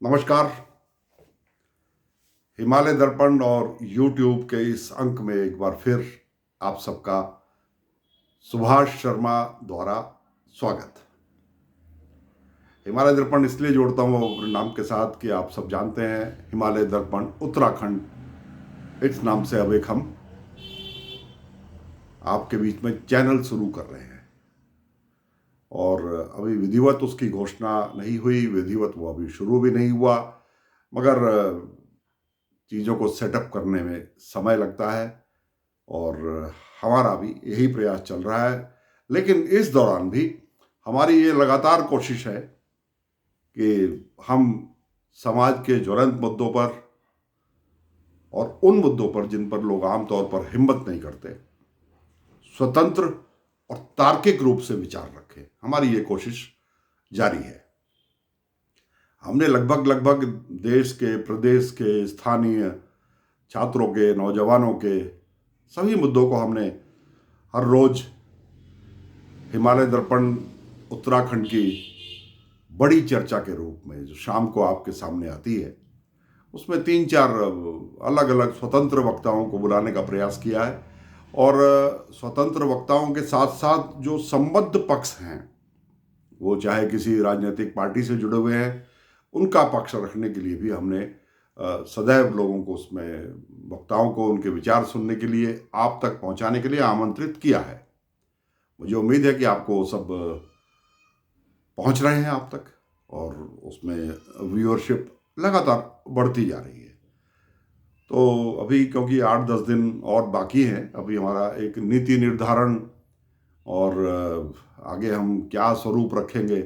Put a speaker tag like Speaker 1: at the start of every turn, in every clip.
Speaker 1: नमस्कार। हिमालय दर्पण और YouTube के इस अंक में एक बार फिर आप सबका सुभाष शर्मा द्वारा स्वागत। हिमालय दर्पण इसलिए जोड़ता हूँ अपने नाम के साथ कि आप सब जानते हैं हिमालय दर्पण उत्तराखंड इस नाम से अब एक हम आपके बीच में चैनल शुरू कर रहे हैं और अभी विधिवत उसकी घोषणा नहीं हुई, विधिवत वो अभी शुरू भी नहीं हुआ, मगर चीज़ों को सेटअप करने में समय लगता है और हमारा भी यही प्रयास चल रहा है। लेकिन इस दौरान भी हमारी ये लगातार कोशिश है कि हम समाज के ज्वलंत मुद्दों पर और उन मुद्दों पर जिन पर लोग आमतौर पर हिम्मत नहीं करते, स्वतंत्र और तार्किक रूप से विचार रखें। हमारी ये कोशिश जारी है। हमने लगभग देश के, प्रदेश के, स्थानीय छात्रों के, नौजवानों के सभी मुद्दों को हमने हर रोज हिमालय दर्पण उत्तराखंड की बड़ी चर्चा के रूप में जो शाम को आपके सामने आती है, उसमें 3-4 अलग अलग स्वतंत्र वक्ताओं को बुलाने का प्रयास किया है और स्वतंत्र वक्ताओं के साथ साथ जो संबद्ध पक्ष हैं, वो चाहे किसी राजनीतिक पार्टी से जुड़े हुए हैं, उनका पक्ष रखने के लिए भी हमने सदैव लोगों को, उसमें वक्ताओं को उनके विचार सुनने के लिए, आप तक पहुंचाने के लिए आमंत्रित किया है। मुझे उम्मीद है कि आपको सब पहुंच रहे हैं आप तक और उसमें व्यूअरशिप लगातार बढ़ती जा रही है। तो अभी क्योंकि 8-10 दिन और बाकी हैं, अभी हमारा एक नीति निर्धारण और आगे हम क्या स्वरूप रखेंगे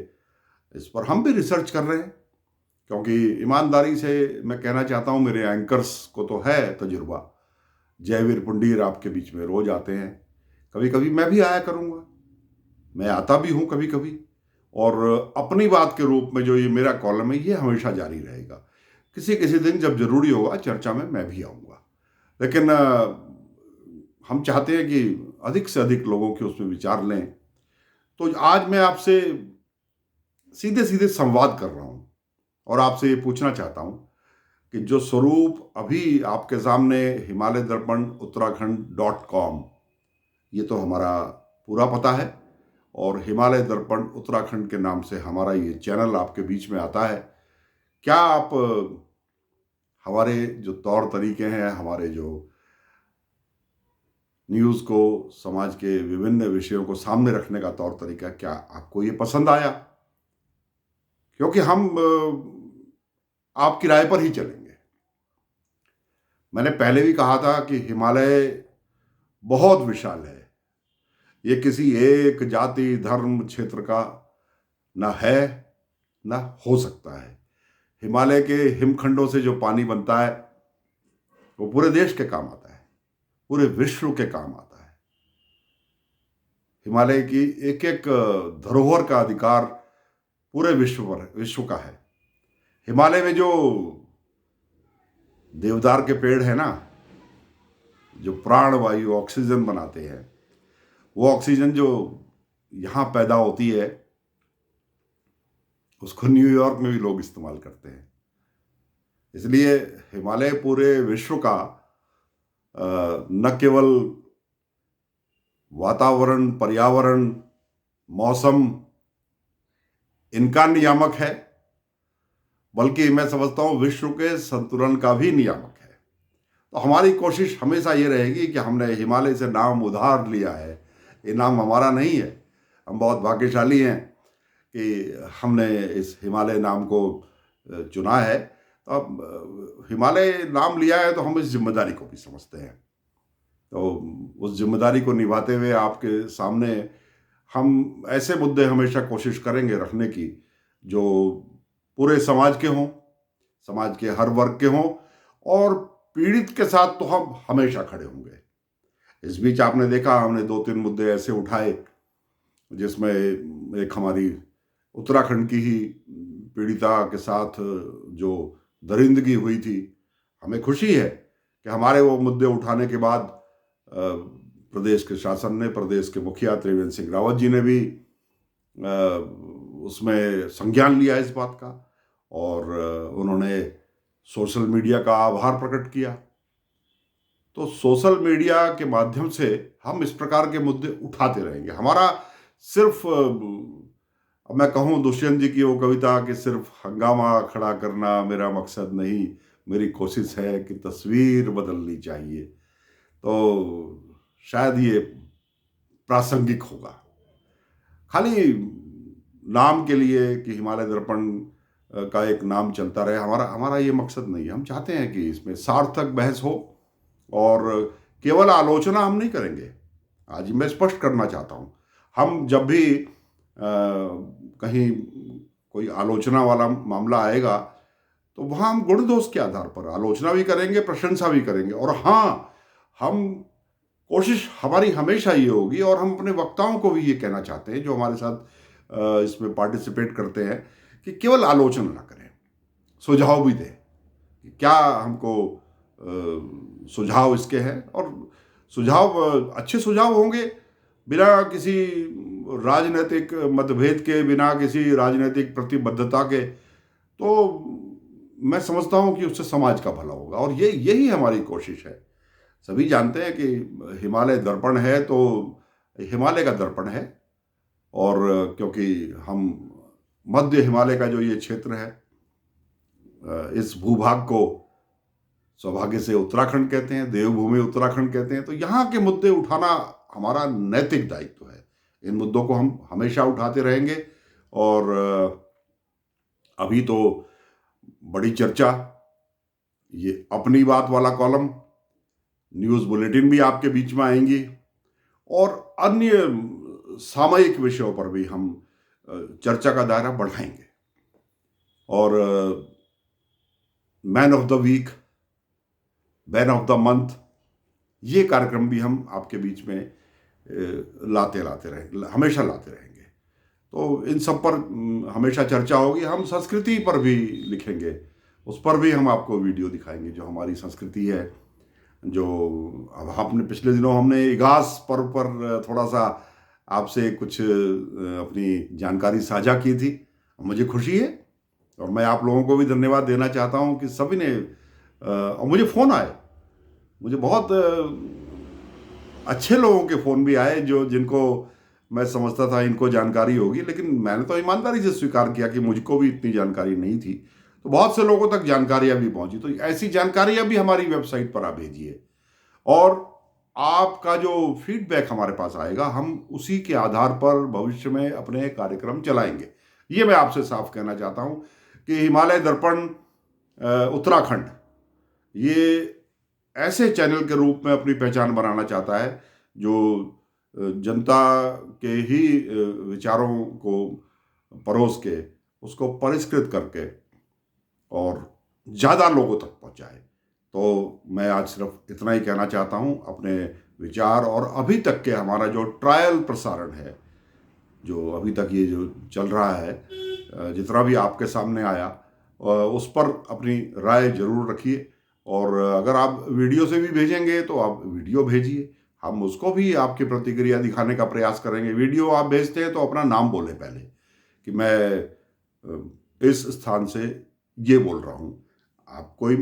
Speaker 1: इस पर हम भी रिसर्च कर रहे हैं। क्योंकि ईमानदारी से मैं कहना चाहता हूँ, मेरे एंकर्स को तो है तजुर्बा। जयवीर पुंडीर आपके बीच में रोज आते हैं, कभी कभी मैं भी आया करूँगा, मैं आता भी हूँ कभी कभी, और अपनी बात के रूप में जो ये मेरा कॉलम है ये हमेशा जारी रहेगा। किसी किसी दिन जब जरूरी होगा चर्चा में मैं भी आऊँगा, लेकिन हम चाहते हैं कि अधिक से अधिक लोगों के उसमें विचार लें। तो आज मैं आपसे सीधे सीधे संवाद कर रहा हूँ और आपसे ये पूछना चाहता हूँ कि जो स्वरूप अभी आपके सामने हिमालय दर्पण उत्तराखंड.com, ये तो हमारा पूरा पता है, और हिमालय दर्पण उत्तराखंड के नाम से हमारा ये चैनल आपके बीच में आता है। क्या आप हमारे जो तौर तरीके हैं, हमारे जो न्यूज़ को, समाज के विभिन्न विषयों को सामने रखने का तौर तरीका, क्या आपको ये पसंद आया? क्योंकि हम आपकी राय पर ही चलेंगे। मैंने पहले भी कहा था कि हिमालय बहुत विशाल है, ये किसी एक जाति, धर्म, क्षेत्र का न है न हो सकता है। हिमालय के हिमखंडों से जो पानी बनता है वो पूरे देश के काम आता है, पूरे विश्व के काम आता है। हिमालय की एक एक धरोहर का अधिकार पूरे विश्व का है। हिमालय में जो देवदार के पेड़ है ना, जो प्राणवायु ऑक्सीजन बनाते हैं, वो ऑक्सीजन जो यहाँ पैदा होती है उसको न्यूयॉर्क में भी लोग इस्तेमाल करते हैं। इसलिए हिमालय पूरे विश्व का न केवल वातावरण, पर्यावरण, मौसम इनका नियामक है, बल्कि मैं समझता हूँ विश्व के संतुलन का भी नियामक है। तो हमारी कोशिश हमेशा ये रहेगी कि हमने हिमालय से नाम उधार लिया है, ये नाम हमारा नहीं है। हम बहुत भाग्यशाली हैं कि हमने इस हिमालय नाम को चुना है। तो अब हिमालय नाम लिया है तो हम इस जिम्मेदारी को भी समझते हैं। तो उस जिम्मेदारी को निभाते हुए आपके सामने हम ऐसे मुद्दे हमेशा कोशिश करेंगे रखने की जो पूरे समाज के हों, समाज के हर वर्ग के हों, और पीड़ित के साथ तो हम हमेशा खड़े होंगे। इस बीच आपने देखा, हमने 2-3 मुद्दे ऐसे उठाए जिसमें एक हमारी उत्तराखंड की ही पीड़िता के साथ जो दरिंदगी हुई थी। हमें खुशी है कि हमारे वो मुद्दे उठाने के बाद प्रदेश के शासन ने, प्रदेश के मुखिया त्रिवेंद्र सिंह रावत जी ने भी उसमें संज्ञान लिया इस बात का, और उन्होंने सोशल मीडिया का आभार प्रकट किया। तो सोशल मीडिया के माध्यम से हम इस प्रकार के मुद्दे उठाते रहेंगे। हमारा सिर्फ अब मैं कहूँ दुष्यंत जी की वो कविता कि सिर्फ हंगामा खड़ा करना मेरा मकसद नहीं, मेरी कोशिश है कि तस्वीर बदलनी चाहिए। तो शायद ये प्रासंगिक होगा। खाली नाम के लिए कि हिमालय दर्पण का एक नाम चलता रहे, हमारा हमारा ये मकसद नहीं है। हम चाहते हैं कि इसमें सार्थक बहस हो और केवल आलोचना हम नहीं करेंगे। आज मैं स्पष्ट करना चाहता हूँ, हम जब भी कहीं कोई आलोचना वाला मामला आएगा तो वहाँ हम गुण दोष के आधार पर आलोचना भी करेंगे, प्रशंसा भी करेंगे। और हाँ, हम कोशिश हमारी हमेशा ये होगी और हम अपने वक्ताओं को भी ये कहना चाहते हैं जो हमारे साथ इसमें पार्टिसिपेट करते हैं कि केवल आलोचना ना करें, सुझाव भी दें कि क्या हमको सुझाव इसके हैं। और सुझाव अच्छे सुझाव होंगे, बिना किसी राजनीतिक मतभेद के, बिना किसी राजनीतिक प्रतिबद्धता के, तो मैं समझता हूँ कि उससे समाज का भला होगा। और यही हमारी कोशिश है। सभी जानते हैं कि हिमालय दर्पण है तो हिमालय का दर्पण है, और क्योंकि हम मध्य हिमालय का जो ये क्षेत्र है, इस भूभाग को सौभाग्य से उत्तराखंड कहते हैं, देवभूमि उत्तराखंड कहते हैं। तो यहाँ के मुद्दे उठाना हमारा नैतिक दायित्व है। इन मुद्दों को हम हमेशा उठाते रहेंगे। और अभी तो बड़ी चर्चा, ये अपनी बात वाला कॉलम, न्यूज़ बुलेटिन भी आपके बीच में आएंगी, और अन्य सामयिक विषयों पर भी हम चर्चा का दायरा बढ़ाएंगे। और man of the week, man of the month, ये कार्यक्रम भी हम आपके बीच में लाते रहेंगे, हमेशा लाते रहेंगे। तो इन सब पर हमेशा चर्चा होगी। हम संस्कृति पर भी लिखेंगे, उस पर भी हम आपको वीडियो दिखाएंगे जो हमारी संस्कृति है। जो अब आपने पिछले दिनों हमने इगास पर्व पर थोड़ा सा आपसे कुछ अपनी जानकारी साझा की थी, मुझे खुशी है। और मैं आप लोगों को भी धन्यवाद देना चाहता हूं कि सभी ने, और मुझे फ़ोन आए, मुझे बहुत अच्छे लोगों के फ़ोन भी आए जिनको मैं समझता था इनको जानकारी होगी, लेकिन मैंने तो ईमानदारी से स्वीकार किया कि मुझको भी इतनी जानकारी नहीं थी। तो बहुत से लोगों तक जानकारियां भी पहुंची। तो ऐसी जानकारियां भी हमारी वेबसाइट पर आप भेजिए, और आपका जो फीडबैक हमारे पास आएगा, हम उसी के आधार पर भविष्य में अपने कार्यक्रम चलाएंगे। ये मैं आपसे साफ कहना चाहता हूं कि हिमालय दर्पण उत्तराखंड ये ऐसे चैनल के रूप में अपनी पहचान बनाना चाहता है जो जनता के ही विचारों को परोस के, उसको परिष्कृत करके और ज़्यादा लोगों तक पहुंचाए। तो मैं आज सिर्फ इतना ही कहना चाहता हूं अपने विचार। और अभी तक के हमारा जो ट्रायल प्रसारण है, जो अभी तक ये जो चल रहा है, जितना भी आपके सामने आया, उस पर अपनी राय जरूर रखिए। और अगर आप वीडियो से भी भेजेंगे तो आप वीडियो भेजिए, हम उसको भी आपकी प्रतिक्रिया दिखाने का प्रयास करेंगे। वीडियो आप भेजते हैं तो अपना नाम बोले पहले कि मैं इस स्थान से ये बोल रहा हूँ। आप कोई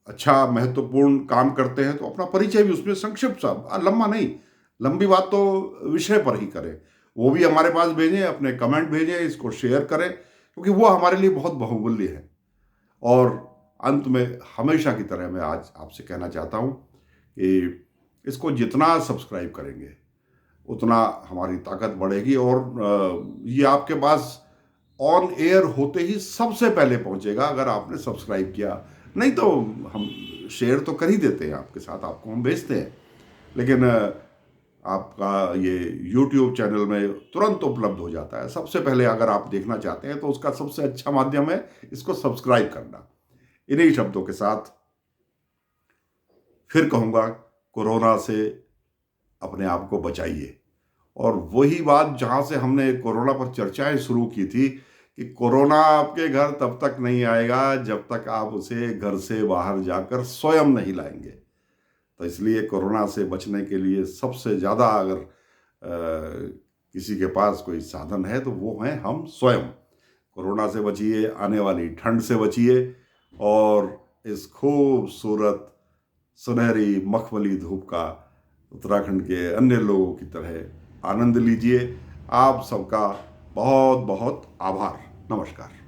Speaker 1: अच्छा महत्वपूर्ण काम करते हैं तो अपना परिचय भी उसमें संक्षिप्त सा, लंबा नहीं, लंबी बात तो विषय पर ही करें, वो भी हमारे पास भेजें, अपने कमेंट भेजें, इसको शेयर करें, क्योंकि वो हमारे लिए बहुत बहुमूल्य है। और अंत में हमेशा की तरह मैं आज आपसे कहना चाहता हूँ कि इसको जितना सब्सक्राइब करेंगे उतना हमारी ताकत बढ़ेगी, और ये आपके पास ऑन एयर होते ही सबसे पहले पहुंचेगा अगर आपने सब्सक्राइब किया। नहीं तो हम शेयर तो कर ही देते हैं आपके साथ, आपको हम भेजते हैं, लेकिन आपका ये YouTube चैनल में तुरंत उपलब्ध हो जाता है सबसे पहले। अगर आप देखना चाहते हैं तो उसका सबसे अच्छा माध्यम है इसको सब्सक्राइब करना। इन्हीं शब्दों के साथ फिर कहूँगा, कोरोना से अपने आप को बचाइए। और वही बात जहाँ से हमने कोरोना पर चर्चाएं शुरू की थी कि कोरोना आपके घर तब तक नहीं आएगा जब तक आप उसे घर से बाहर जाकर स्वयं नहीं लाएंगे। तो इसलिए कोरोना से बचने के लिए सबसे ज़्यादा अगर किसी के पास कोई साधन है तो वो है हम स्वयं। कोरोना से बचिए, आने वाली ठंड से बचिए और इस खूबसूरत सुनहरी मखमली धूप का उत्तराखंड के अन्य लोगों की तरह आनंद लीजिए। आप सबका बहुत बहुत आभार। नमस्कार।